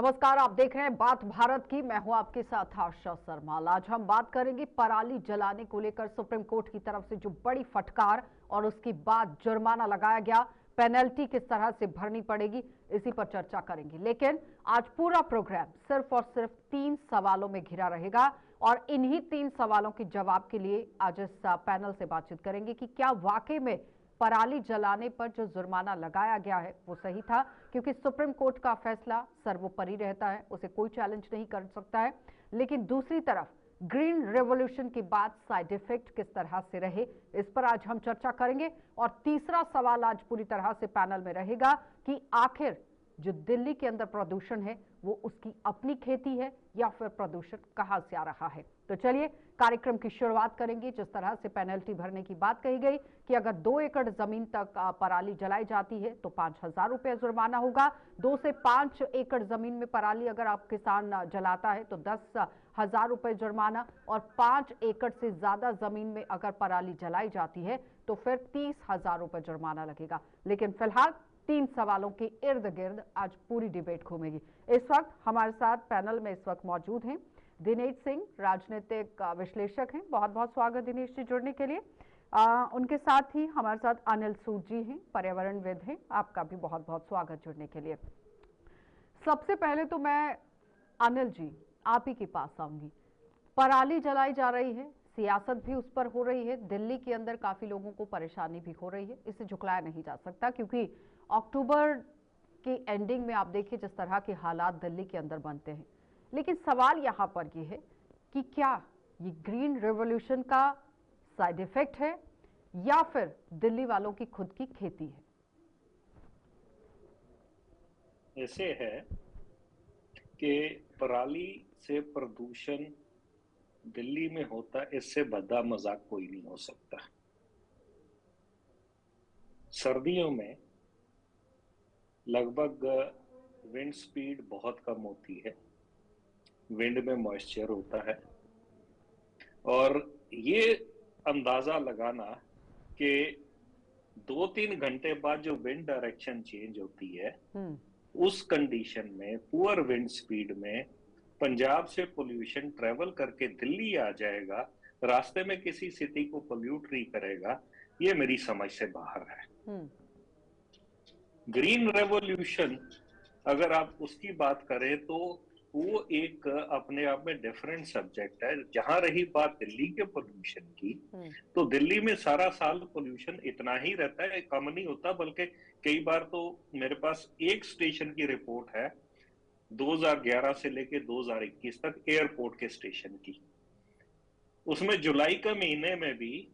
नमस्कार, आप देख रहे हैं बात भारत की। मैं हूं आपके साथ आशा सरमाल। आज हम बात करेंगे पराली जलाने को लेकर सुप्रीम कोर्ट की तरफ से जो बड़ी फटकार और उसके बाद जुर्माना लगाया गया, पेनल्टी किस तरह से भरनी पड़ेगी, इसी पर चर्चा करेंगे। लेकिन आज पूरा प्रोग्राम सिर्फ और सिर्फ 3 सवालों में घिरा रहेगा और इन्हीं 3 सवालों के जवाब के लिए आज इस पैनल से बातचीत करेंगे कि क्या वाकई में पराली जलाने पर जो जुर्माना लगाया गया है वो सही था, क्योंकि सुप्रीम कोर्ट का फैसला सर्वोपरि रहता है, उसे कोई चैलेंज नहीं कर सकता है। लेकिन दूसरी तरफ ग्रीन रेवोल्यूशन के बाद साइड इफेक्ट किस तरह से रहे, इस पर आज हम चर्चा करेंगे। और तीसरा सवाल आज पूरी तरह से पैनल में रहेगा कि आखिर जो दिल्ली के अंदर प्रदूषण है वो उसकी अपनी खेती है या फिर प्रदूषण कहां से आ रहा है। तो चलिए कार्यक्रम की शुरुआत करेंगे। जिस तरह से पेनल्टी भरने की बात कही गई कि अगर 2 एकड़ जमीन तक पराली जलाई जाती है तो 5,000 रुपये जुर्माना होगा। 2 से 5 एकड़ जमीन में पराली अगर आप किसान जलाता है तो 10,000 रुपये जुर्माना, और 5 एकड़ से ज्यादा जमीन में अगर पराली जलाई जाती है तो फिर 30,000 रुपये जुर्माना लगेगा। लेकिन फिलहाल 3 सवालों के इर्द गिर्द आज पूरी डिबेट घूमेगी। इस वक्त हमारे साथ पैनल में इस वक्त मौजूद हैं दिनेश सिंह, राजनीतिक विश्लेषक हैं। बहुत बहुत स्वागत दिनेश जी जुड़ने के लिए। उनके साथ ही हमारे साथ अनिल सूद जी हैं, पर्यावरणविद हैं। आपका भी बहुत बहुत स्वागत जुड़ने के लिए। सबसे पहले तो मैं अनिल जी आप ही के पास आऊंगी। पराली जलाई जा रही है, सियासत भी उस पर हो रही है, दिल्ली के अंदर काफी लोगों को परेशानी भी हो रही है, इसे झुकलाया नहीं जा सकता क्योंकि अक्टूबर की एंडिंग में आप देखिए जिस तरह के हालात दिल्ली के अंदर बनते हैं। लेकिन सवाल यहां पर यह है कि क्या ये ग्रीन रेवोल्यूशन का साइड इफेक्ट है या फिर दिल्ली वालों की खुद की खेती है। ऐसे है कि पराली से प्रदूषण दिल्ली में होता है, इससे बड़ा मजाक कोई नहीं हो सकता। सर्दियों में लगभग विंड स्पीड बहुत कम होती है, विंड में मॉइस्चर होता है, और ये अंदाजा लगाना कि 2-3 घंटे बाद जो विंड डायरेक्शन चेंज होती है, उस कंडीशन में पुअर विंड स्पीड में पंजाब से पोल्यूशन ट्रेवल करके दिल्ली आ जाएगा, रास्ते में किसी सिटी को पोल्यूट नहीं करेगा, ये मेरी समझ से बाहर है। ग्रीन रेवोल्यूशन अगर आप उसकी बात करें तो वो एक अपने आप में डिफरेंट सब्जेक्ट है। जहां रही बात दिल्ली के पोल्यूशन की, तो दिल्ली में सारा साल पोल्यूशन इतना ही रहता है, कम नहीं होता, बल्कि कई बार तो मेरे पास एक स्टेशन की रिपोर्ट है 2011 से लेके 2021 तक एयरपोर्ट के स्टेशन की। उसमें जुलाई के महीने में भी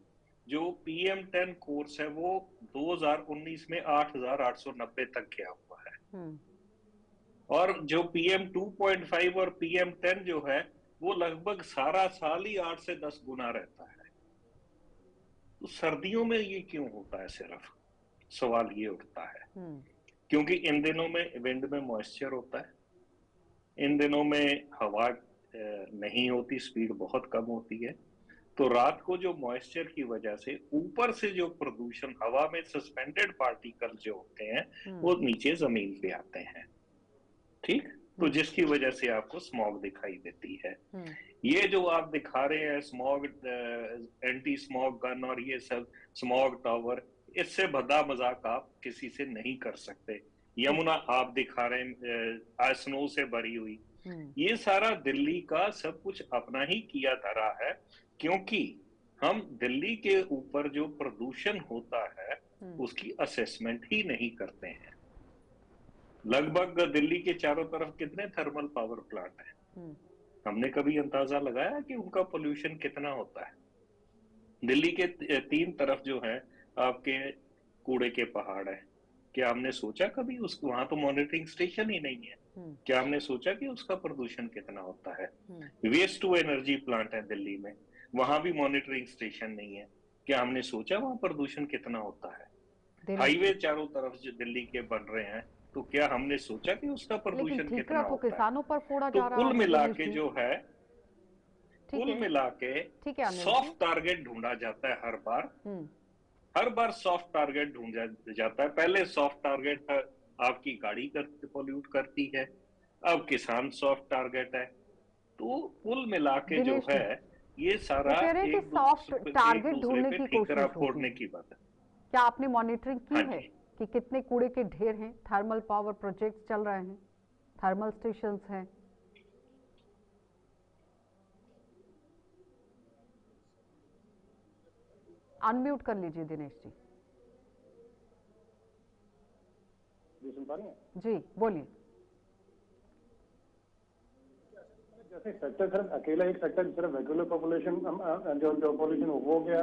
जो PM10 कोर्स है वो 2019 में 8,890 तक गया हुआ है, और जो PM2.5 और PM10 जो है वो लगभग सारा साल ही 8 से 10 गुना रहता है। तो सर्दियों में ये क्यों होता है, सिर्फ सवाल ये उठता है क्योंकि इन दिनों में विंड में मॉइस्चर होता है, इन दिनों में हवा नहीं होती, स्पीड बहुत कम होती है, तो रात को जो मॉइस्चर की वजह से ऊपर से जो प्रदूषण हवा में सस्पेंडेड पार्टिकल जो होते हैं वो नीचे जमीन पे आते हैं, ठीक, तो जिसकी वजह से आपको स्मॉग दिखाई देती है। ये जो आप दिखा रहे हैं स्मॉग, एंटी स्मॉग गन और ये सब स्मॉग टावर, इससे भद्दा मजाक आप किसी से नहीं कर सकते। यमुना आप दिखा रहे हैं स्नो से भरी हुई, ये सारा दिल्ली का सब कुछ अपना ही किया धरा है, क्योंकि हम दिल्ली के ऊपर जो प्रदूषण होता है उसकी असेसमेंट ही नहीं करते हैं। लगभग दिल्ली के चारों तरफ कितने थर्मल पावर प्लांट हैं, हमने कभी अंदाजा लगाया कि उनका पोल्यूशन कितना होता है। दिल्ली के 3 तरफ जो है आपके कूड़े के पहाड़ है, क्या हमने सोचा कभी उसको, वहां तो मॉनिटरिंग स्टेशन ही नहीं है, क्या हमने सोचा कि उसका प्रदूषण कितना होता है। वेस्ट टू एनर्जी प्लांट है दिल्ली में, वहां भी मॉनिटरिंग स्टेशन नहीं है, क्या हमने सोचा वहां प्रदूषण कितना होता है। हाईवे चारों तरफ जो दिल्ली के बन रहे हैं, तो क्या हमने सोचा कि उसका प्रदूषण कितना तो होता किसानों पर फोड़ा है। जा तो रहा कुल है मिला दिनेश के जी। जो है, कुल मिला के सॉफ्ट टारगेट ढूंढा जाता है हर बार सॉफ्ट टारगेट ढूंढा जाता है। पहले सॉफ्ट टारगेट आपकी गाड़ी पोल्यूट करती है, अब किसान सॉफ्ट टारगेट है। तो कुल मिला के जो दिनेश जी, है ये वो सारा कह रहे हैं कि एक सॉफ्ट टारगेट दूसरे ढूंढने पे की ठीकरा कोशिश होगी। फोड़ने की बात है। क्या आपने मॉनिटरिंग की हाँ है जी। कि कितने कूड़े के ढेर हैं? थर्मल पावर प्रोजेक्ट्स चल रहे हैं, थर्मल स्टेशंस हैं। अनम्यूट कर लीजिए दिनेश जी। जी सुन पा रही हैं? जी बोलिए। जैसे सेक्टर सिर्फ अकेला एक सेक्टर सिर्फ रेगुलर पॉपुलेशन जो पॉल्यूशन हो गया,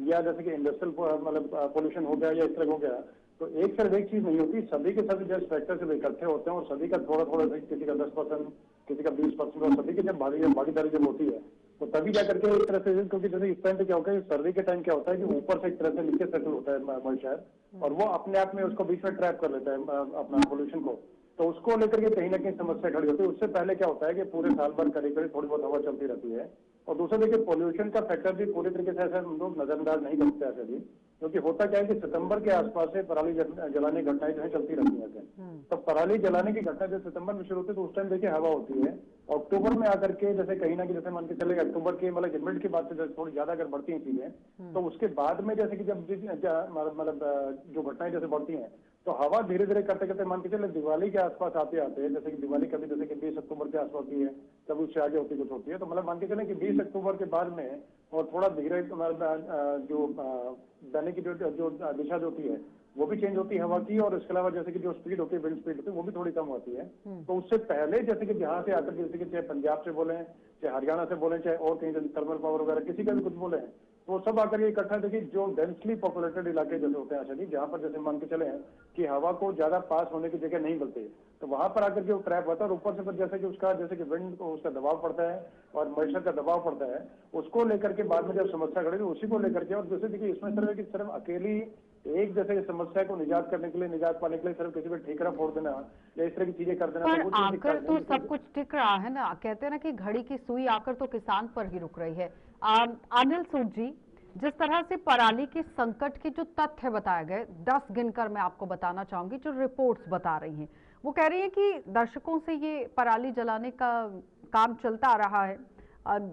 या जैसे कि इंडस्ट्रियल मतलब पॉल्यूशन हो गया या इस तरह हो गया, तो एक सिर्फ एक चीज नहीं होती, सभी के सभी जब सेक्टर से इकट्ठे होते हैं और सभी का थोड़ा थोड़ा, किसी का 10%, किसी का 20%, और सभी की जब भागीदारी जब होती है तो तभी जाकर के एक तरह से, क्योंकि जैसे इस टाइम पे क्या होता है, सर्दी के टाइम क्या होता है कि ऊपर से एक तरह से नीचे सेटल होता है मॉइस्चर, और वो अपने आप में उसको बीच में ट्रैप कर लेता है अपना पोल्यूशन को, तो उसको लेकर के कहीं ना कहीं समस्या खड़ी होती है। उससे पहले क्या होता है कि पूरे साल भर करीब करीब थोड़ी बहुत हवा चलती रहती है। और दूसरा देखिए, पोल्यूशन का फैक्टर भी पूरी तरीके से ऐसा हम लोग नजरअंदाज नहीं कर सकते ऐसे भी, क्योंकि होता क्या है कि सितंबर के आसपास से पराली जलाने की घटनाएं जो है चलती रहती हैं। तो पराली जलाने की घटना जब सितंबर में शुरू होती है तो उस टाइम देखिए हवा होती है। अक्टूबर में आकर के जैसे कहीं ना कहीं, जैसे मान के चले अक्टूबर के मतलब मिड के बाद से थोड़ी ज्यादा अगर बढ़ती हैं चीजें, तो उसके बाद में जैसे कि जब मतलब जो घटनाएं जैसे बढ़ती हैं, तो हवा धीरे धीरे करते करते मान के चले दिवाली के आसपास आते आते, जैसे कि दिवाली कभी जैसे कि 20 अक्टूबर के आसपास होती है, कभी उससे आगे होती कुछ होती है, तो मतलब मान के चले कि 20 अक्टूबर के बाद में और थोड़ा धीरे जो जाने की जो दिशा जो होती है वो भी चेंज होती है हवा की, और इसके अलावा जैसे कि जो स्पीड होती है, विंड स्पीड होती है, वो भी थोड़ी कम होती है। तो उससे पहले जैसे कि जहां से आकर जैसे कि चाहे पंजाब से बोले, चाहे हरियाणा से बोले, चाहे और कहीं थर्मल पावर वगैरह किसी का भी कुछ बोले, तो सब आकर के इकट्ठा, देखिए जो डेंसली पॉपुलेटेड इलाके जैसे होते हैं आशा जी, जहाँ पर जैसे मान के चले कि हवा को ज्यादा पास होने की जगह नहीं मिलती, तो वहां पर आकर के वो ट्रैप होता है, और ऊपर से फिर जैसे कि उसका जैसे कि विंड को उसका दबाव पड़ता है और मॉइस्चर का दबाव पड़ता है, उसको लेकर के बाद में जब समस्या खड़ी तो उसी को लेकर के, और जैसे देखिए इसमें सिर्फ कि सिर्फ अकेली एक जैसे समस्या को निजात करने के लिए, निजात पाने के लिए सिर्फ किसी पर ठेकरा फोड़ देना या इस तरह की चीजें कर देना, पर तो वो चीज आकर तो सब कुछ टिक रहा है ना। कहते हैं ना कि घड़ी की सुई आकर तो किसान पर ही रुक रही है। अनिल सूद जी, जिस तरह से पराली के संकट के जो तथ्य बताए गए, 10 गिनकर मैं आपको बताना चाहूंगी जो रिपोर्ट्स बता रही हैं, वो कह रही है कि दशकों से ये पराली जलाने का काम चलता आ रहा है।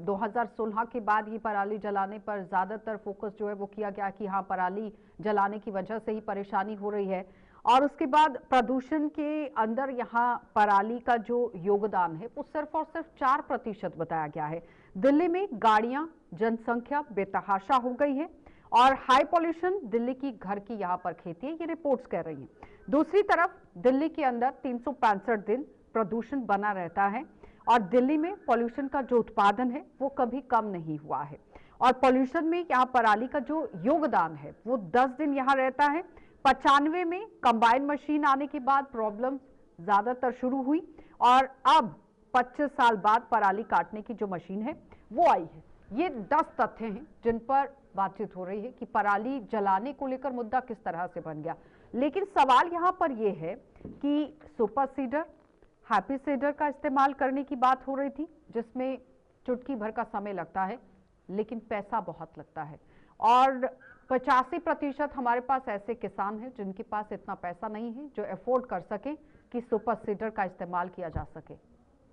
2016 के बाद ये पराली जलाने पर ज्यादातर फोकस जो है वो किया गया कि हाँ, पराली जलाने की वजह से ही परेशानी हो रही है। और उसके बाद प्रदूषण के अंदर यहाँ पराली का जो योगदान है वो सिर्फ और सिर्फ 4% बताया गया है। दिल्ली में गाड़ियां, जनसंख्या बेतहाशा हो गई है, और हाई पॉल्यूशन दिल्ली की घर की यहाँ पर खेती है, ये रिपोर्ट्स कह रही हैं। दूसरी तरफ दिल्ली के अंदर 365 दिन प्रदूषण बना रहता है, और दिल्ली में पॉल्यूशन का जो उत्पादन है वो कभी कम नहीं हुआ है। और पॉल्यूशन में यहाँ पराली का जो योगदान है वो 10 दिन यहाँ रहता है। 95 में कंबाइन मशीन आने के बाद प्रॉब्लम ज्यादातर शुरू हुई, और अब 25 साल बाद पराली काटने की जो मशीन है वो आई है। ये 10 तथ्य हैं जिन पर बातचीत हो रही है कि पराली जलाने को लेकर मुद्दा किस तरह से बन गया। लेकिन सवाल यहाँ पर यह है कि सुपर सीडर, हैप्पी सीडर का इस्तेमाल करने की बात हो रही थी, जिसमें चुटकी भर का समय लगता है लेकिन पैसा बहुत लगता है, और 85% हमारे पास ऐसे किसान हैं जिनके पास इतना पैसा नहीं है जो अफोर्ड कर सके कि सुपर सीडर का इस्तेमाल किया जा सके।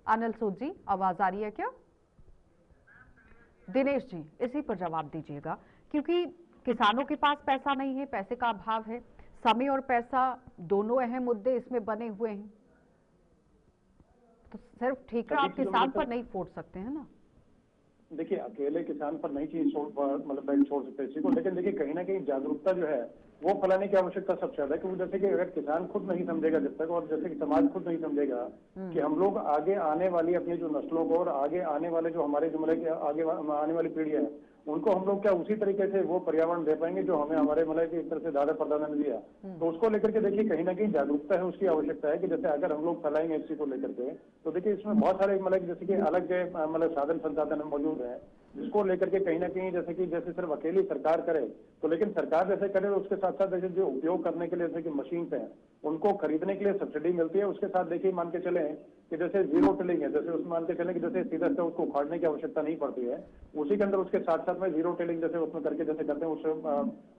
अनिल सूद जी, आवाज आ रही है क्या? दिनेश जी, इसी पर जवाब दीजिएगा, क्योंकि किसानों के पास पैसा नहीं है, पैसे का अभाव है, समय और पैसा दोनों अहम मुद्दे इसमें बने हुए हैं, तो सिर्फ ठीकरा आप किसान पर नहीं फोड़ सकते हैं ना। देखिए अकेले किसान पर नहीं चीज मतलब छोड़ सकते इसी को, लेकिन देखिए कहीं ना कहीं जागरूकता जो है वो फैलाने की आवश्यकता सबसे ज्यादा है, क्योंकि जैसे कि अगर किसान खुद नहीं समझेगा जब तक, और जैसे कि समाज खुद नहीं समझेगा कि हम लोग आगे आने वाली अपनी जो नस्लों को और आगे आने वाले जो हमारे जो मतलब आगे आने वाली पीढ़ियां है उनको हम लोग क्या उसी तरीके से वो पर्यावरण दे पाएंगे जो हमें हमारे मतलब एक तरह से दादा परदादा ने दिया। तो उसको लेकर के देखिए कहीं ना कहीं जागरूकता है, उसकी आवश्यकता है कि जैसे अगर हम लोग फैलाएंगे इसी को लेकर के, तो देखिए इसमें बहुत सारे मतलब जैसे कि अलग मतलब साधन संसाधन मौजूद है, जिसको लेकर के कहीं ना कहीं जैसे सिर्फ अकेली सरकार करे तो, लेकिन सरकार जैसे करे उसके साथ साथ जैसे जो उपयोग करने के लिए जैसे कि मशीन है, उनको खरीदने के लिए सब्सिडी मिलती है। उसके साथ देखिए मान के चले कि जैसे जीरो टिलिंग है, जैसे उसमें मान के चले कि जैसे सीधा से उसको उखाड़ने की आवश्यकता नहीं पड़ती है, उसी के अंदर उसके साथ साथ में जीरो टिलिंग जैसे उसमें करके जैसे करते हैं, उससे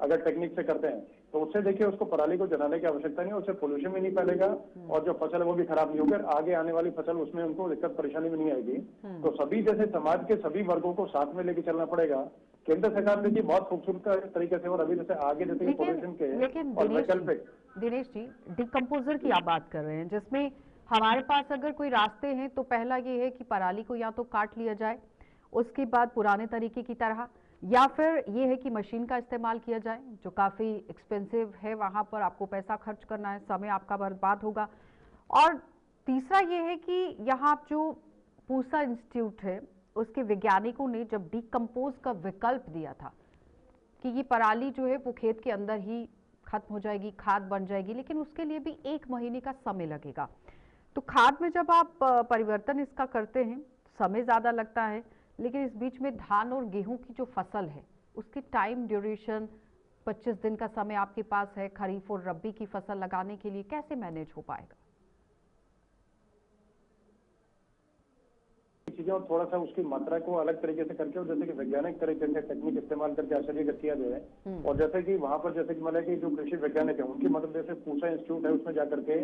अगर टेक्निक से करते हैं तो उससे देखिए उसको पराली को जलाने की आवश्यकता नहीं है, उससे पोल्यूशन भी नहीं फैलेगा और जो फसल है वो भी खराब नहीं होगी, आगे आने वाली फसल उसमें उनको दिक्कत परेशानी भी नहीं आएगी। तो सभी जैसे समाज के सभी वर्गों को साथ में लेके चलना पड़ेगा। केंद्र सरकार देखिए बहुत खूबसूरत तरीके से, और अभी जैसे आगे जैसे पोल्यूशन के और वैकल्पिक दिनेश जी, डिकम्पोजर की आप बात कर रहे हैं, जिसमें हमारे पास अगर कोई रास्ते हैं तो पहला ये है कि पराली को या तो काट लिया जाए, उसके बाद पुराने तरीके की तरह, या फिर ये है कि मशीन का इस्तेमाल किया जाए, जो काफ़ी एक्सपेंसिव है, वहाँ पर आपको पैसा खर्च करना है, समय आपका बर्बाद होगा। और तीसरा ये है कि यहाँ जो पूसा इंस्टीट्यूट है उसके वैज्ञानिकों ने जब डिकम्पोज का विकल्प दिया था कि ये पराली जो है वो खेत के अंदर ही खत्म हो जाएगी, खाद बन जाएगी, लेकिन उसके लिए भी 1 महीने का समय लगेगा। तो खाद में जब आप परिवर्तन इसका करते हैं, समय ज़्यादा लगता है, लेकिन इस बीच में धान और गेहूं की जो फसल है उसकी टाइम ड्यूरेशन 25 दिन का समय आपके पास है खरीफ और रबी की फसल लगाने के लिए, कैसे मैनेज हो पाएगा? चीजें और थोड़ा सा उसकी मात्रा को अलग तरीके से करके, और जैसे कि वैज्ञानिक तरीके से टेक्निक इस्तेमाल करके आश्चर्य किया जाए। और जैसे कि वहां पर जैसे कि मतलब कि जो कृषि वैज्ञानिक है उनकी मदद जैसे पूसा इंस्टीट्यूट है उसमें जाकर के,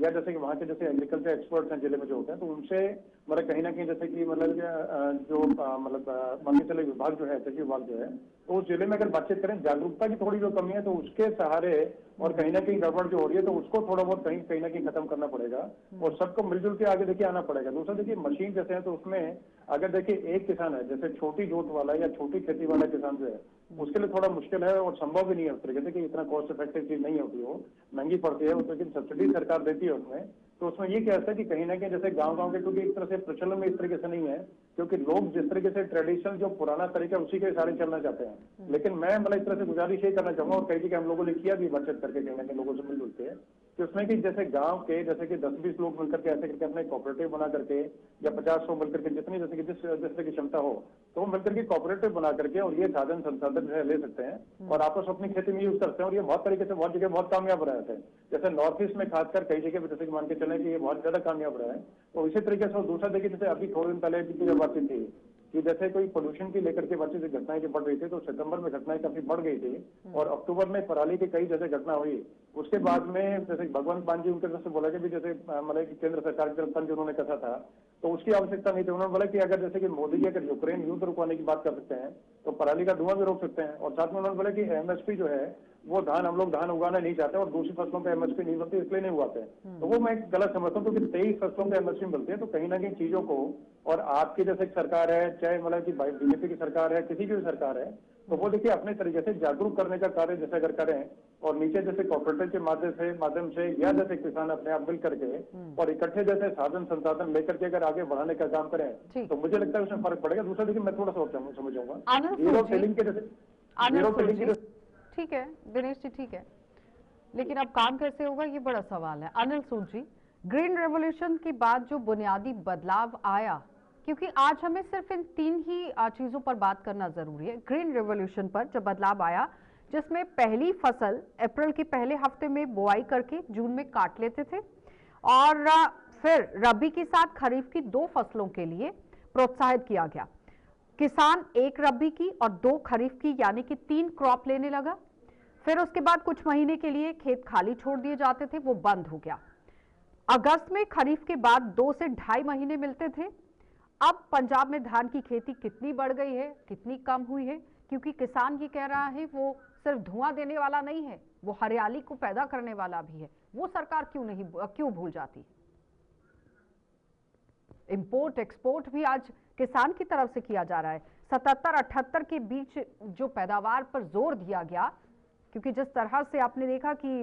या जैसे कि वहाँ के जैसे एग्रीकल्चर एक्सपर्ट्स हैं जिले में जो होते हैं, तो उनसे मतलब कहीं ना कहीं जैसे कि मतलब जो मतलब मान के चले विभाग जो है, कृषि विभाग जो है, तो उस जिले में अगर बातचीत करें, जागरूकता की थोड़ी जो कमी है तो उसके सहारे और कहीं ना कहीं गड़बड़ जो हो रही है तो उसको थोड़ा बहुत कहीं ना कहीं खत्म करना पड़ेगा और सबको मिलजुल के आगे देखिए आना पड़ेगा। दूसरा देखिए मशीन जैसे है तो उसमें अगर देखिए एक किसान है जैसे छोटी जोत वाला या छोटी खेती वाला किसान जो है उसके लिए थोड़ा मुश्किल है और संभव भी नहीं है उस तरीके से कि इतना कॉस्ट इफेक्टिव चीज नहीं होती, वो महंगी पड़ती है, लेकिन सब्सिडी सरकार देती है उसमें। तो उसमें ये क्या है कि कहीं ना कहीं जैसे गांव के, क्योंकि एक तरह से प्रचलन में इस तरीके से नहीं है, क्योंकि लोग जिस तरीके से ट्रेडिशनल जो पुराना तरीका उसी के सारे चलना चाहते हैं। लेकिन मैं मतलब इस तरह से गुजारिश ये करना चाहूंगा, और कई जगह हम लोगों ने किया भी बातचीत करके कहीं ना कहीं लोगों से मिलजुल के, कि उसमें कि जैसे गांव के जैसे कि 10-20 लोग मिलकर के ऐसे करके अपने कोऑपरेटिव बना करके, या 50-100 मिलकर के, जितनी जैसे कि जिस तरह की क्षमता हो, तो वो मिलकर के कोऑपरेटिव बना करके और ये साधन संसाधन जो है ले सकते हैं और आपस अपनी खेती में यूज करते हैं। और ये बहुत तरीके से बहुत जगह बहुत कामयाब रहे थे, जैसे नॉर्थ ईस्ट में खासकर कई जगह जैसे कि मान के चले कि ये बहुत ज्यादा कामयाब रहा है। तो इसी तरीके से दूसरा देखिए जैसे अभी थोड़े दिन पहले की जो बातचीत थी कि जैसे कोई पोल्यूशन की लेकर के बातचीत घटनाएं जो बढ़ रही थी, तो सितंबर में घटनाएं काफी बढ़ गई थी और अक्टूबर में पराली की कई जैसे घटना हुई। उसके बाद में जैसे भगवंत मान जी उनके तरफ से बोला कि जैसे मतलब कि केंद्र सरकार की तरफ उन्होंने कहा था तो उसकी आवश्यकता नहीं थी। उन्होंने बोला कि अगर जैसे कि मोदी जी अगर यूक्रेन युद्ध रुकवाने की बात कर सकते हैं तो पराली का धुआं भी रोक सकते हैं। और साथ में उन्होंने बोला कि एमएसपी जो है वो धान, हम लोग धान उगाना नहीं चाहते और दूसरी फसलों पे एमएसपी नहीं मिलती इसलिए नहीं उगाते। तो वो मैं गलत समझता हूँ, क्योंकि 23 फसलों पे एमएसपी मिलती है, तो कहीं ना कहीं चीजों को, और आपकी जैसे सरकार है, चाहे मतलब कि बीजेपी की सरकार है, किसी की भी सरकार है, तो वो देखिए अपने तरीके से जागरूक करने का कार्य जैसे अगर करें और नीचे जैसे कोऑपरेटिव के माध्यम से या जैसे किसान अपने आप मिल करके और इकट्ठे जैसे साधन संसाधन लेकर के अगर आगे बढ़ाने का काम करें तो मुझे लगता है उसमें फर्क पड़ेगा। दूसरा देखिए मैं थोड़ा सा समझ जाऊंगा जीरो टिलिंग के जैसे, ठीक है दिनेश जी, ठीक है, लेकिन अब काम कैसे होगा ये बड़ा सवाल है। अनिल सूद जी, ग्रीन रेवोल्यूशन के बाद जो बुनियादी बदलाव आया, क्योंकि आज हमें सिर्फ इन 3 ही चीजों पर बात करना जरूरी है। ग्रीन रेवोल्यूशन पर जब बदलाव आया, जिसमें पहली फसल अप्रैल के पहले हफ्ते में बुआई करके जून में काट लेते थे और फिर रबी के साथ खरीफ की 2 फसलों के लिए प्रोत्साहित किया गया। किसान 1 रबी की और 2 खरीफ की यानी कि 3 क्रॉप लेने लगा। फिर उसके बाद कुछ महीने के लिए खेत खाली छोड़ दिए जाते थे, वो बंद हो गया। अगस्त में खरीफ के बाद 2 से 2.5 महीने मिलते थे। अब पंजाब में धान की खेती कितनी बढ़ गई है, कितनी कम हुई है, क्योंकि किसान ये कह रहा है वो सिर्फ धुआं देने वाला नहीं है, वो हरियाली को पैदा करने वाला भी है। वो सरकार क्यों भूल जाती है? इंपोर्ट एक्सपोर्ट भी आज किसान की तरफ से किया जा रहा है। 77-78 के बीच जो पैदावार पर जोर दिया गया, क्योंकि जिस तरह से आपने देखा कि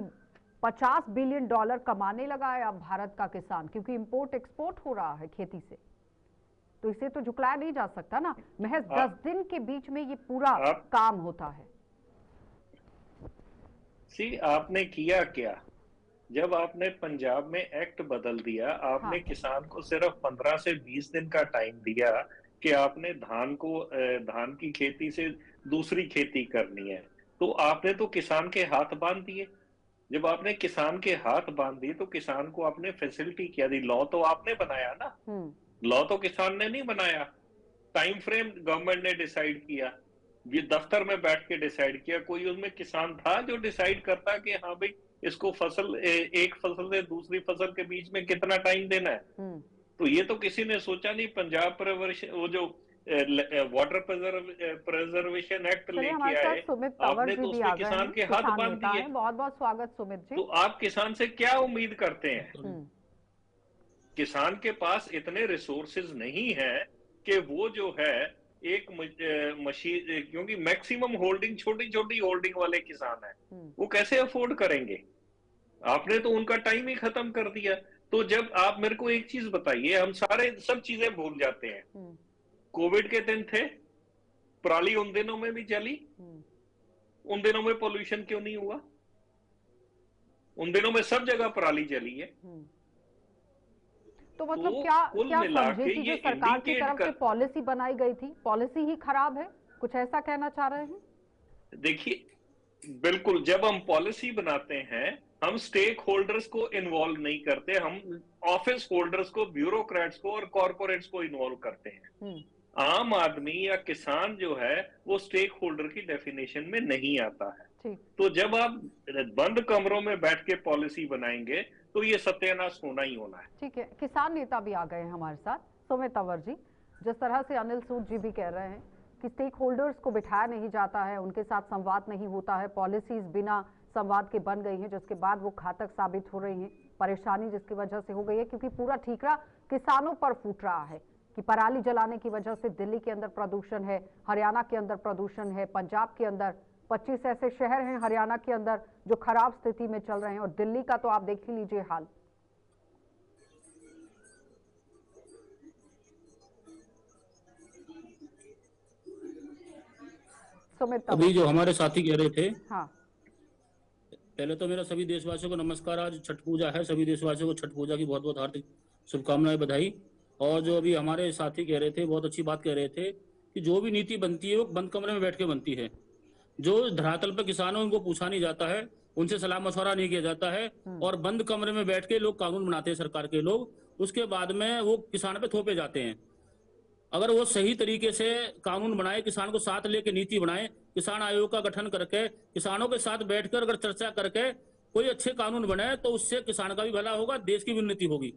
$50 बिलियन कमाने लगा है अब भारत का किसान, क्योंकि इंपोर्ट एक्सपोर्ट हो रहा है खेती से, तो इसे तो झुकलाया नहीं जा सकता ना। महज 10 दिन के बीच में ये पूरा काम होता है। आपने किया क्या? जब आपने पंजाब में एक्ट बदल दिया, आपने किसान को सिर्फ 15 से 20 दिन का टाइम दिया कि आपने धान की खेती से दूसरी खेती करनी है, तो आपने तो किसान के हाथ बांध दिए। जब आपने किसान के हाथ बांध दिए तो किसान को आपने फैसिलिटी क्या दी? लॉ तो आपने बनाया ना, लॉ तो किसान ने नहीं बनाया। टाइम फ्रेम गवर्नमेंट ने डिसाइड किया, ये दफ्तर में बैठ के डिसाइड किया। कोई उसमें किसान था जो डिसाइड करता कि हाँ भाई इसको फसल एक फसल से दूसरी फसल के बीच में कितना टाइम देना है? तो ये तो किसी ने सोचा नहीं। पंजाब वो जो वाटर प्रिजर्वेशन एक्ट लेके आए, सुमित तंवर आपने जी तो भी उसमें आ गए किसान हैं, के हाथ किसान बांध नेता दिए। हैं। बहुत बहुत स्वागत सुमित जी। तो आप किसान से क्या उम्मीद करते हैं? किसान के पास इतने रिसोर्सेज नहीं है कि वो जो है एक मशीन, क्योंकि मैक्सिमम होल्डिंग छोटी छोटी होल्डिंग वाले किसान है, वो कैसे अफोर्ड करेंगे? आपने तो उनका टाइम ही खत्म कर दिया। तो जब आप मेरे को एक चीज बताइए, हम सारे सब चीजें भूल जाते हैं। कोविड के दिन थे, पराली उन दिनों में भी चली, उन दिनों में पोल्यूशन क्यों नहीं हुआ? उन दिनों में सब जगह पराली जली है। तो मतलब क्या समझे कि जो सरकार की तरफ से पॉलिसी बनाई गई थी, पॉलिसी ही खराब है, कुछ ऐसा कहना चाह रहे हैं? देखिए, बिल्कुल, जब हम पॉलिसी बनाते हैं हम स्टेक होल्डर्स को इन्वॉल्व नहीं करते, हम ऑफिस होल्डर्स को, ब्यूरोक्रेट्स को और कॉर्पोरेट्स को इन्वॉल्व करते हैं। आम आदमी या किसान जो है वो स्टेक होल्डर की डेफिनेशन में नहीं आता है। तो जब आप बंद कमरों में बैठ के पॉलिसी बनाएंगे तो ये सत्यानाश होना ही होना है। ठीक है, किसान नेता भी आ गए हैं हमारे साथ, सुमित तंवर जी। जिस तरह से अनिल सूद जी भी कह रहे हैं कि स्टेक होल्डर्स को बिठाया नहीं जाता है, उनके साथ संवाद नहीं होता है, पॉलिसीज बिना संवाद के बन गई हैं, जिसके बाद वो घातक साबित हो रही हैं। परेशानी जिसकी वजह से हो गई है क्योंकि पूरा ठीकरा किसानों पर फूट रहा है कि पराली जलाने की वजह से दिल्ली के अंदर प्रदूषण है, हरियाणा के अंदर प्रदूषण है, पंजाब के अंदर 25 ऐसे शहर हैं हरियाणा के अंदर जो खराब स्थिति में चल रहे हैं, और दिल्ली का तो आप देख ही लीजिए हाल। अभी जो हमारे साथी कह रहे थे, हाँ, पहले तो मेरा सभी देशवासियों को नमस्कार। आज छठ पूजा है, सभी देशवासियों को छठ पूजा की बहुत बहुत हार्दिक शुभकामनाएं, बधाई। और जो अभी हमारे साथी कह रहे थे, बहुत अच्छी बात कह रहे थे कि जो भी नीति बनती है वो बंद कमरे में बैठ के बनती है। जो धरातल पर किसान है उनको पूछा नहीं जाता है, उनसे सलाह मशवरा नहीं किया जाता है, और बंद कमरे में बैठ के लोग कानून बनाते हैं, सरकार के लोग, उसके बाद में वो किसान पे थोपे जाते हैं। अगर वो सही तरीके से कानून बनाए, किसान को साथ लेके नीति बनाए, किसान आयोग का गठन करके किसानों के साथ बैठकर अगर चर्चा करके कोई अच्छे कानून बने तो उससे किसान का भी भला होगा, देश की भी उन्नति होगी।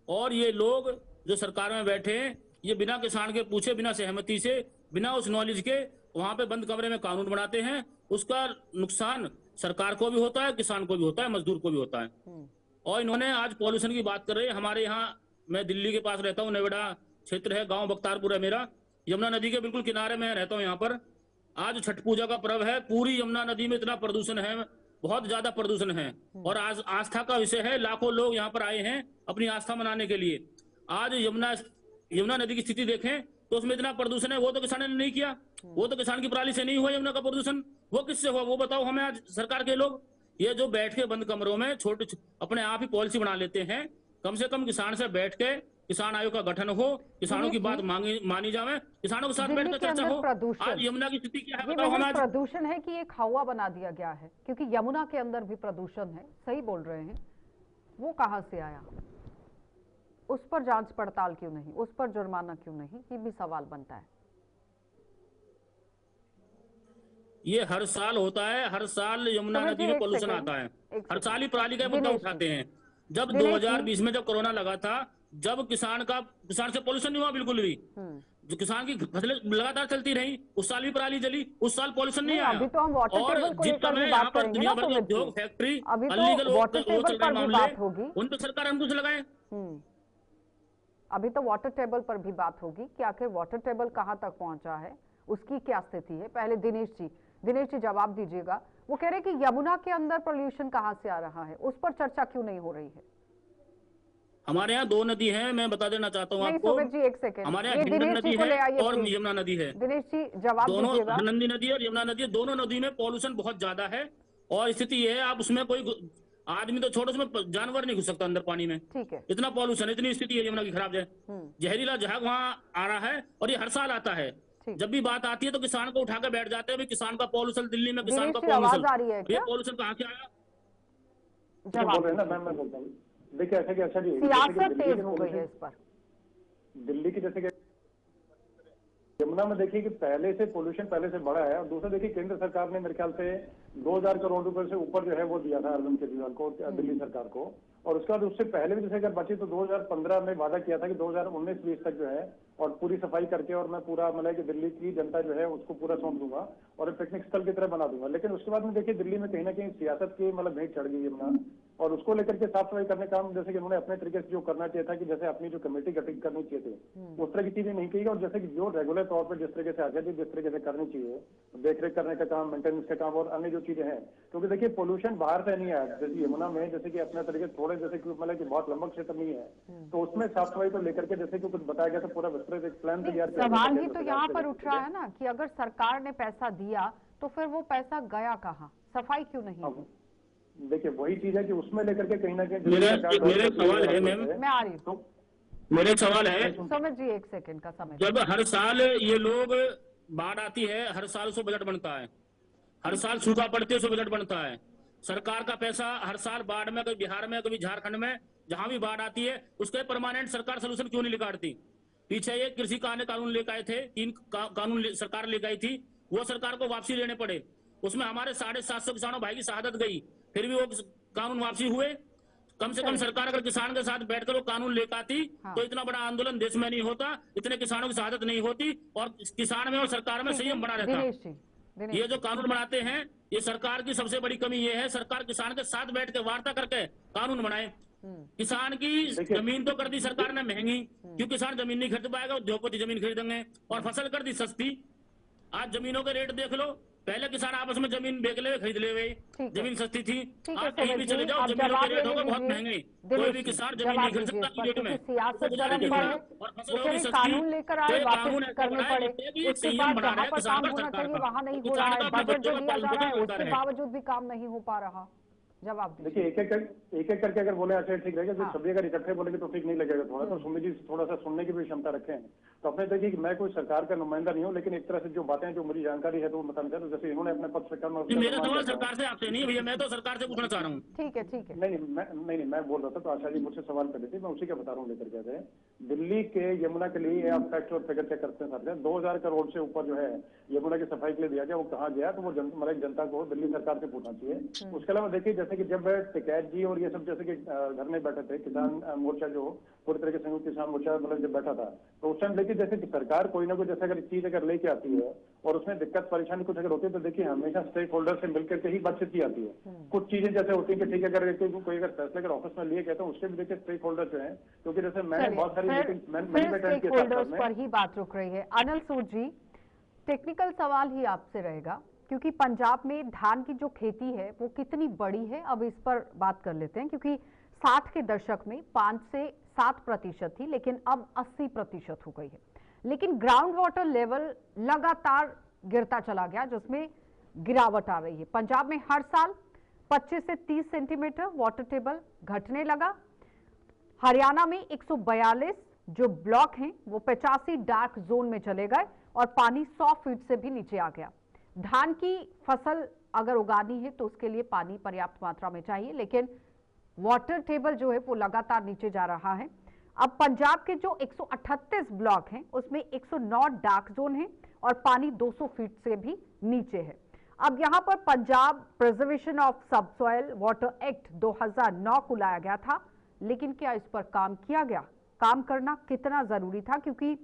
और ये लोग जो सरकार में बैठे हैं, ये बिना किसान के पूछे, बिना सहमति से, बिना उस नॉलेज के वहां पे बंद कमरे में कानून बनाते हैं। उसका नुकसान सरकार को भी होता है, किसान को भी होता है, मजदूर को भी होता है। और इन्होंने आज पॉल्यूशन की बात कर रहे हैं। हमारे यहाँ, मैं दिल्ली के पास रहता हूँ, नोएडा क्षेत्र है, गांव बख्तारपुर है मेरा, यमुना नदी के बिल्कुल किनारे में रहता हूँ। यहाँ पर आज छठ पूजा का पर्व है, पूरी यमुना नदी में इतना प्रदूषण है, बहुत ज्यादा प्रदूषण है, और आज आस्था का विषय है। लाखों लोग यहाँ पर आए हैं अपनी आस्था मनाने के लिए। आज यमुना नदी की स्थिति देखें तो उसमें इतना प्रदूषण है। वो तो किसान ने नहीं किया, वो तो किसान की पराली से नहीं हुआ यमुना का प्रदूषण, वो किससे हुआ वो बताओ हमें आज सरकार के लोग। ये जो बैठ के बंद कमरों में छोटे अपने आप ही पॉलिसी बना लेते हैं। कम से कम किसान से बैठ के किसान आयोग का गठन हो, किसानों की बात मानी जावे, किसानों के साथ बैठकर चर्चा हो। आज यमुना की स्थिति क्या है बताओ हमें। प्रदूषण है कि एक हवा बना दिया गया है, क्योंकि यमुना के अंदर भी प्रदूषण है, सही बोल रहे हैं। वो कहां से आया, उस पर जांच पड़ताल क्यों नहीं, उस पर जुर्माना क्यों नहीं, ये भी सवाल बनता है। ये हर साल होता है, हर साल यमुना नदी में पोल्यूशन आता है, हर साल ही पराली का मुद्दा उठाते हैं। जब 2020 में जब कोरोना लगा था, जब किसान से पोल्यूशन नहीं हुआ बिल्कुल भी, जो किसान की फसलें लगातार चलती रही, उस साल भी पराली जली, उस साल पोल्यूशन नहीं आया। अभी तो हम वाटर और टेबल को जिस लेकर समय भी यहाँ बात पर करेंगे दुनिया ना, भर के सुमित जी। उद्योग, फैक्ट्री, अभी तो अनलीगल वाटर टेबल चल रहे पर भी मामले, बात होगी, उन पर सरकार अंकुश लगाए। अभी तो वाटर टेबल पर भी बात होगी कि आखिर वाटर टेबल कहां तक पहुंचा है, उसकी क्या स्थिति है। पहले दिनेश जी जवाब दीजिएगा। वो कह रहे कि यमुना के अंदर पोल्यूशन कहां से आ रहा है, उस पर चर्चा क्यों नहीं हो रही है। हमारे यहाँ दो नदी है, मैं बता देना चाहता हूँ आपको। सुमित जी एक सेकंड, हमारे यहाँ हिंडन नदी है और यमुना नदी है। दिनेश जी जवाब दीजिएगा। दोनों नंदी नदी और यमुना नदी, दोनों नदी में पॉल्यूशन बहुत ज्यादा है। और स्थिति ये है, आप उसमें कोई आदमी तो छोड़ो, उसमें जानवर नहीं घुस सकता अंदर पानी में, ठीक है। इतना पॉल्यूशन, इतनी स्थिति है यमुना की खराब है। जहरीला जहाज वहाँ आ रहा है और ये हर साल आता है। जब भी बात आती है तो किसान को उठा के बैठ जाते हैं, किसान का पॉल्यूशन दिल्ली में, किसान का पॉल्यूशन, ये पॉल्यूशन कहाँ से आया। बोल रहे हैं ना मैम, मैं बोलता हूँ। देखिए ऐसा कि अच्छा जी, सियासत तेज हो गई है इस पर। दिल्ली की जैसे कि यमुना में देखिए कि पहले से पोल्यूशन पहले से बढ़ा है, और दूसरा देखिए केंद्र सरकार ने मेरे ख्याल से 2000 करोड़ रुपए से ऊपर जो है वो दिया था अरविंद केजरीवाल को, दिल्ली सरकार को। और उसके बाद उससे पहले भी जैसे अगर बची तो 2015 में वादा किया था कि 2019-20 तक जो है और पूरी सफाई करके और मैं पूरा मतलब कि दिल्ली की जनता जो है उसको पूरा सौंप दूंगा और एक पिकनिक स्थल की तरह बना दूंगा। लेकिन उसके बाद में देखिए दिल्ली में कहीं ना कहीं सियासत की मतलब भेंट चढ़ गई यमुना, और उसको लेकर के साफ सफाई करने का काम जैसे कि उन्होंने अपने तरीके से जो करना चाहिए था कि जैसे अपनी जो कमेटी गठित करनी चाहिए थी उस तरह की चीजें नहीं की। और जैसे कि जो रेगुलर तौर पर जिस तरीके से आगे थी जिस तरीके से करनी चाहिए, देखरेख करने का काम, मेंटेनेंस का काम और अन्य जो चीजें हैं, क्योंकि देखिए पोल्यूशन बाहर से नहीं आया। जैसे यमुना में जैसे कि अपने तरीके थोड़े जैसे कि मतलब कि बहुत लंबा क्षेत्र नहीं है, तो उसमें साफ सफाई को लेकर के जैसे कि कुछ बताया गया था, पूरा विस्तृत एक प्लान तैयार किया। सवाल ही तो यहाँ पर उठ रहा है ना कि अगर सरकार ने पैसा दिया तो फिर वो पैसा गया कहाँ, सफाई क्यों नहीं? देखिए वही चीज है कि उसमें लेकर के कहीं ना कहीं मेरे सवाल है मैम, मैं आ रही हूँ। मेरे सवाल है, समझिए एक सेकंड का समय। जब हर साल ये लोग बाढ़ आती है, हर साल उसको बजट बनता है, हर साल सूखा पड़ती है उसको बजट बनता है, सरकार का पैसा हर साल बाढ़ में, कभी बिहार में कभी झारखंड में जहां भी बाढ़ आती है उसके परमानेंट सरकार सोल्यूशन क्यों नहीं निकालती? पीछे ये कृषि कानून लेकर आए थे, 3 कानून सरकार लेकर आई थी, वो सरकार को वापसी लेने पड़े, उसमें हमारे 750 किसानों भाई की शहादत गई, फिर भी वो कानून वापसी हुए। कम से कम सरकार अगर किसान के साथ बैठकर वो कानून लेकर आती तो इतना बड़ा आंदोलन देश में नहीं होता, इतने किसानों की शहादत नहीं होती और किसान में और सरकार में संयम बना रहता। ये जो कानून बनाते हैं, ये सरकार की सबसे बड़ी कमी ये है, सरकार किसान के साथ बैठ के वार्ता करके कानून बनाए। किसान की जमीन तो कर दी सरकार ने महंगी, क्योंकि किसान जमीन नहीं खरीद पाएगा, उद्योगपति जमीन खरीदेंगे, और फसल कर दी सस्ती। आज जमीनों के रेट देख लो, पहले किसान आपस में जमीन बेच ले खरीद ले गए, जमीन सस्ती थी, आज कहीं भी चले जाओ जमीनों के रेट होगा बहुत महंगे, कोई भी किसान जमीन नहीं खरीद सकता रेट में। और फसल होगी सस्ती, लेकर आए वापस करने पड़े, उसके बाद जहाँ पर काम होना चाहिए वहाँ नहीं हो रहा है, बजट जो दिया जा रहा है उसके बावजूद भी काम नहीं हो पा रहा। जवाब देखिए एक एक करके अगर बोले अच्छा ठीक रहेगा, जो सभी अगर इकट्ठे बोलेंगे तो ठीक नहीं लगेगा थोड़ा, तो सुमित जी थोड़ा सा सुनने की भी क्षमता रखें। तो अपने देखिए कि मैं कोई सरकार का नुमाइंदा नहीं हूँ, लेकिन एक तरह से जो बातें जो मेरी जानकारी है तो वो बताना चाहता हूँ। जैसे इन्होंने अपने पद से मेरा सवाल सरकार से आपसे नहीं भैया, मैं तो सरकार से पूछना चाह रहा हूँ। ठीक है ठीक है। नहीं मैं बोल रहा था, तो आशा जी मुझसे सवाल कर रही थी, मैं उसी का बता रहा हूँ लेकर के आए। दिल्ली के यमुना के लिए आप फैक्ट और फिगर चेक करते हैं, 2000 करोड़ से ऊपर जो है यमुना की सफाई के लिए दिया गया, वो कहाँ गया तो वो मतलब जनता को दिल्ली सरकार से पूछना चाहिए। उसके अलावा देखिए जैसे कि जब टिकैत जी और ये सब जैसे कि घर में बैठे थे, किसान मोर्चा जो पूरी तरह से संयुक्त किसान मोर्चा मतलब जब बैठा था, तो उस टाइम देखिए जैसे कि सरकार कोई ना कोई जैसे अगर चीज अगर लेके आती है और उसमें दिक्कत परेशानी कुछ अगर होती है तो देखिए हमेशा स्टेक होल्डर से मिलकर के ही बातचीत की आती है। कुछ चीजें जैसे होती है कि ठीक है अगर कोई अगर फैसले अगर ऑफिस में लिए कहते हैं उसके भी देखिए स्टेक होल्डर जो है, क्योंकि जैसे मैंने बहुत सारी मीटिंग पर ही बात रुक रही है। अनिल सूद जी, टेक्निकल सवाल ही आपसे रहेगा, क्योंकि पंजाब में धान की जो खेती है वो कितनी बड़ी है, अब इस पर बात कर लेते हैं। क्योंकि 60 के दशक में 5 से 7% थी, लेकिन अब 80% हो गई है। लेकिन ग्राउंड वाटर लेवल लगातार गिरता चला गया, जिसमें गिरावट आ रही है। पंजाब में हर साल 25 से 30 सेंटीमीटर वाटर टेबल घटने लगा। हरियाणा में 142 जो ब्लॉक हैं वो 85 डार्क जोन में चले गए और पानी 100 फीट से भी नीचे आ गया। धान की फसल अगर उगानी है तो उसके लिए पानी पर्याप्त मात्रा में चाहिए, लेकिन वाटर टेबल जो है वो लगातार नीचे जा रहा है। अब पंजाब के जो 138 ब्लॉक हैं उसमें 109 डार्क जोन है और पानी 200 फीट से भी नीचे है। अब यहां पर Punjab preservation of subsoil water act 2009 को लाया गया था, लेकिन क्या इस पर काम किया गया? काम करना कितना जरूरी था? क्योंकि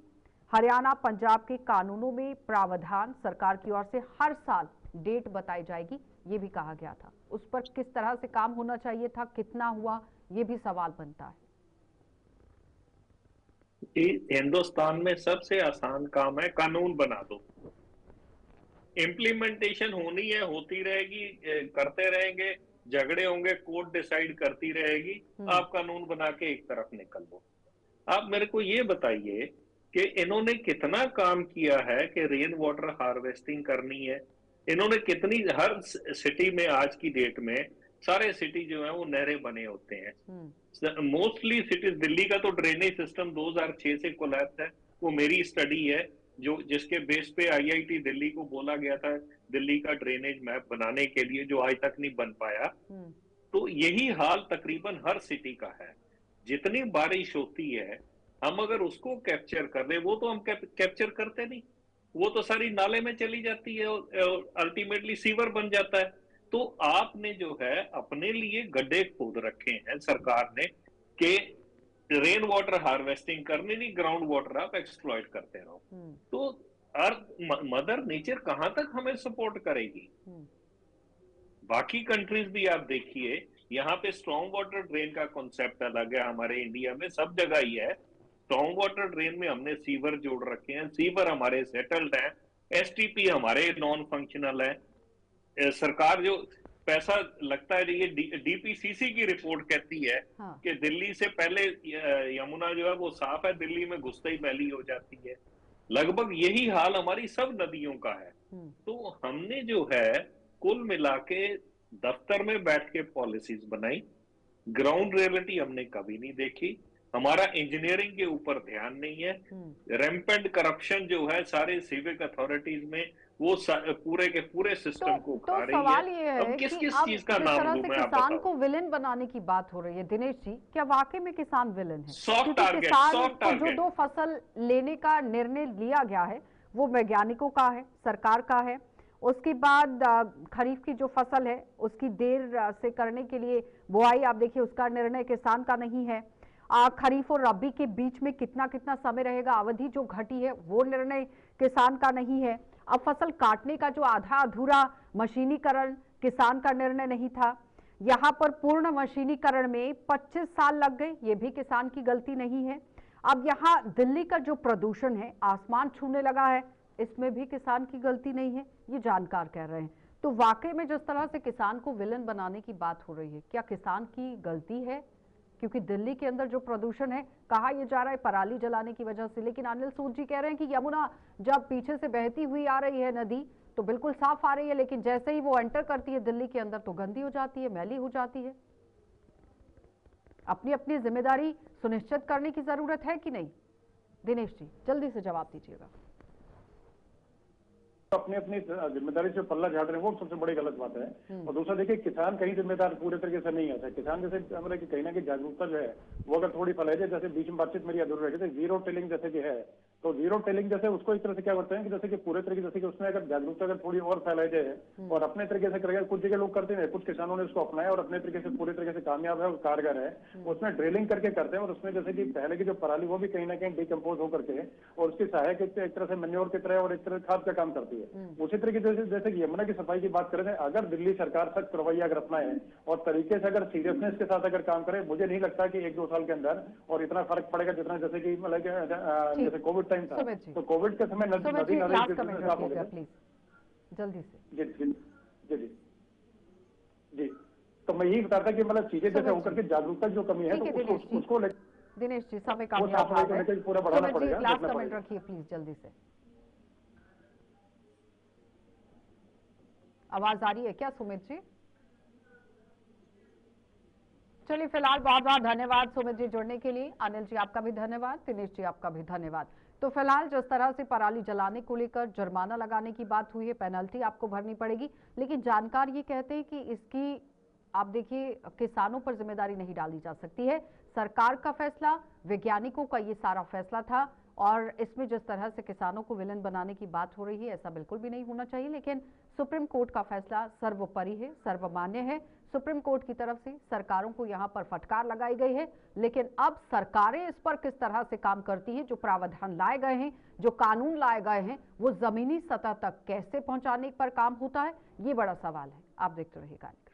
हरियाणा पंजाब के कानूनों में प्रावधान सरकार की ओर से हर साल डेट बताई जाएगी, ये भी कहा गया था। उस पर किस तरह से काम होना चाहिए था, कितना हुआ, ये भी सवाल बनता है। हिंदुस्तान में सबसे आसान काम है कानून बना दो, इम्प्लीमेंटेशन होनी है, होती रहेगी, करते रहेंगे, झगड़े होंगे, कोर्ट डिसाइड करती रहेगी, आप कानून बना के एक तरफ निकल दो। आप मेरे को ये बताइए कि इन्होंने कितना काम किया है कि रेन वाटर हार्वेस्टिंग करनी है। इन्होंने कितनी, हर सिटी में आज की डेट में सारे सिटी जो है वो नहरें बने होते हैं। मोस्टली सिटीज, दिल्ली का तो ड्रेनेज सिस्टम 2006 से कोलैप्स है, वो मेरी स्टडी है जो जिसके बेस पे आईआईटी दिल्ली को बोला गया था दिल्ली का ड्रेनेज मैप बनाने के लिए, जो आज तक नहीं बन पाया। तो यही हाल तकरीबन हर सिटी का है। जितनी बारिश होती है, हम अगर उसको कैप्चर कर रहे, वो तो हम कैप्चर करते नहीं, वो तो सारी नाले में चली जाती है और अल्टीमेटली सीवर बन जाता है। तो आपने जो है अपने लिए गड्ढे खोद रखे हैं सरकार ने कि रेन वाटर हार्वेस्टिंग करनी नहीं, ग्राउंड वाटर आप एक्सप्लॉइट करते रहो। तो अर्थ मदर नेचर कहां तक हमें सपोर्ट करेगी? बाकी कंट्रीज भी आप देखिए, यहाँ पे स्ट्रॉन्ग वाटर ड्रेन का कॉन्सेप्ट अलग है, हमारे इंडिया में सब जगह ही है। स्ट्रॉन्ग वाटर ड्रेन में हमने सीवर जोड़ रखे हैं, सीवर हमारे सेटल्ड हैं, एसटीपी हमारे नॉन फंक्शनल है। सरकार जो पैसा लगता है, ये डीपीसीसी की रिपोर्ट कहती है कि दिल्ली से पहले यमुना जो है वो साफ है, दिल्ली में घुसते ही मैली हो जाती है। लगभग यही हाल हमारी सब नदियों का है। तो हमने जो है कुल मिला के दफ्तर में बैठ के पॉलिसीज बनाई, ग्राउंड रियलिटी हमने कभी नहीं देखी, हमारा इंजीनियरिंग के ऊपर ध्यान नहीं है। रैम्पेंट करप्शन जो है सारे सिविक अथॉरिटीज में, वो पूरे के पूरे सिस्टम को खा रही है। सवाल ये है अब किस कि चीज का नाम लूं मैं, आप किसान को विलेन बनाने की बात हो रही है। दिनेश जी, क्या वाकई में किसान विलेन है? सॉफ्ट टारगेट, किसान को जो 2 फसल लेने का निर्णय लिया गया है वो वैज्ञानिकों का है, सरकार का है। उसके बाद खरीफ की जो फसल है उसकी देर से करने के लिए बुआई, आप देखिए उसका निर्णय किसान का नहीं है। खरीफ और रबी के बीच में कितना कितना समय रहेगा, अवधि जो घटी है वो निर्णय किसान का नहीं है। अब फसल काटने का जो आधा अधूरा मशीनीकरण किसान का निर्णय नहीं था। यहाँ पर पूर्ण मशीनीकरण में 25 साल लग गए, ये भी किसान की गलती नहीं है। अब यहाँ दिल्ली का जो प्रदूषण है आसमान छूने लगा है, इसमें भी किसान की गलती नहीं है, ये जानकार कह रहे हैं। तो वाकई में जिस तरह से किसान को विलेन बनाने की बात हो रही है, क्या किसान की गलती है? क्योंकि दिल्ली के अंदर जो प्रदूषण है, कहा यह जा रहा है पराली जलाने की वजह से, लेकिन अनिल सूद जी कह रहे हैं कि यमुना जब पीछे से बहती हुई आ रही है नदी तो बिल्कुल साफ आ रही है, लेकिन जैसे ही वो एंटर करती है दिल्ली के अंदर तो गंदी हो जाती है, मैली हो जाती है। अपनी अपनी जिम्मेदारी सुनिश्चित करने की जरूरत है कि नहीं? दिनेश जी जल्दी से जवाब दीजिएगा। अपनी अपनी जिम्मेदारी से पल्ला झाड़ रहे हैं, वो सबसे बड़ी गलत बात है। और दूसरा देखिए, किसान कहीं जिम्मेदार पूरे तरीके से नहीं आता है। किसान जैसे मतलब कि कहीं ना कहीं जागरूकता जो है वो अगर थोड़ी फैलाई जाए, जैसे बीच में बातचीत मेरी अधूरी रह गई, जीरो टेलिंग जैसे कि है, तो जीरो टेलिंग जैसे उसको इस तरह से क्या करते हैं कि जैसे कि पूरे तरीके जैसे कि उसमें अगर जागरूकता अगर थोड़ी और फैलाई जाए और अपने तरीके से करेगा, कुछ जगह लोग करते हैं, कुछ किसानों ने उसको अपनाया और अपने तरीके से पूरे तरीके से कामयाब है और कारगर है, उसमें ड्रिलिंग करके करते हैं और उसमें जैसे कि पहले की जो पराली वो भी कहीं ना कहीं डिकम्पोज होकर के और उसकी सहायक एक तरह से मैन्योर की तरह और एक तरह खाद का काम करती है। उसी तरीके जैसे कि यमुना की सफाई की बात करें, अगर दिल्ली सरकार सख्त रवैया अगर अपनाए और तरीके से अगर सीरियसनेस के साथ अगर काम करे, मुझे नहीं लगता कि 1-2 साल के अंदर और इतना फर्क पड़ेगा जितना जैसे कि मतलब जैसे कोविड टाइम था, तो कोविड के समय नदी साफ हो गया जल्दी से। जी जी जी जी जी, तो मैं यही बता था कि मतलब चीजें जैसे होकर के जागरूकता जो कमी है तो उसको दिनेश जी समय का पूरा बढ़ाना पड़ेगा। लास्ट कमेंट रखिए प्लीज जल्दी से। आवाज आ रही है क्या सुमित जी? चलिए फिलहाल बहुत बहुत धन्यवाद सुमित जी जुड़ने के लिए। अनिल जी आपका भी धन्यवाद, दिनेश जी आपका भी धन्यवाद। तो फिलहाल जिस तरह से पराली जलाने को लेकर जुर्माना लगाने की बात हुई है, पेनल्टी आपको भरनी पड़ेगी, लेकिन जानकार ये कहते हैं कि इसकी आप देखिए किसानों पर जिम्मेदारी नहीं डाली जा सकती है। सरकार का फैसला, वैज्ञानिकों का ये सारा फैसला था और इसमें जिस तरह से किसानों को विलेन बनाने की बात हो रही है ऐसा बिल्कुल भी नहीं होना चाहिए। लेकिन सुप्रीम कोर्ट का फैसला सर्वोपरि है, सर्वमान्य है। सुप्रीम कोर्ट की तरफ से सरकारों को यहां पर फटकार लगाई गई है, लेकिन अब सरकारें इस पर किस तरह से काम करती हैं, जो प्रावधान लाए गए हैं, जो कानून लाए गए हैं, वो जमीनी सतह तक कैसे पहुंचाने पर काम होता है, ये बड़ा सवाल है। आप देखते रहिए कार्यक्रम।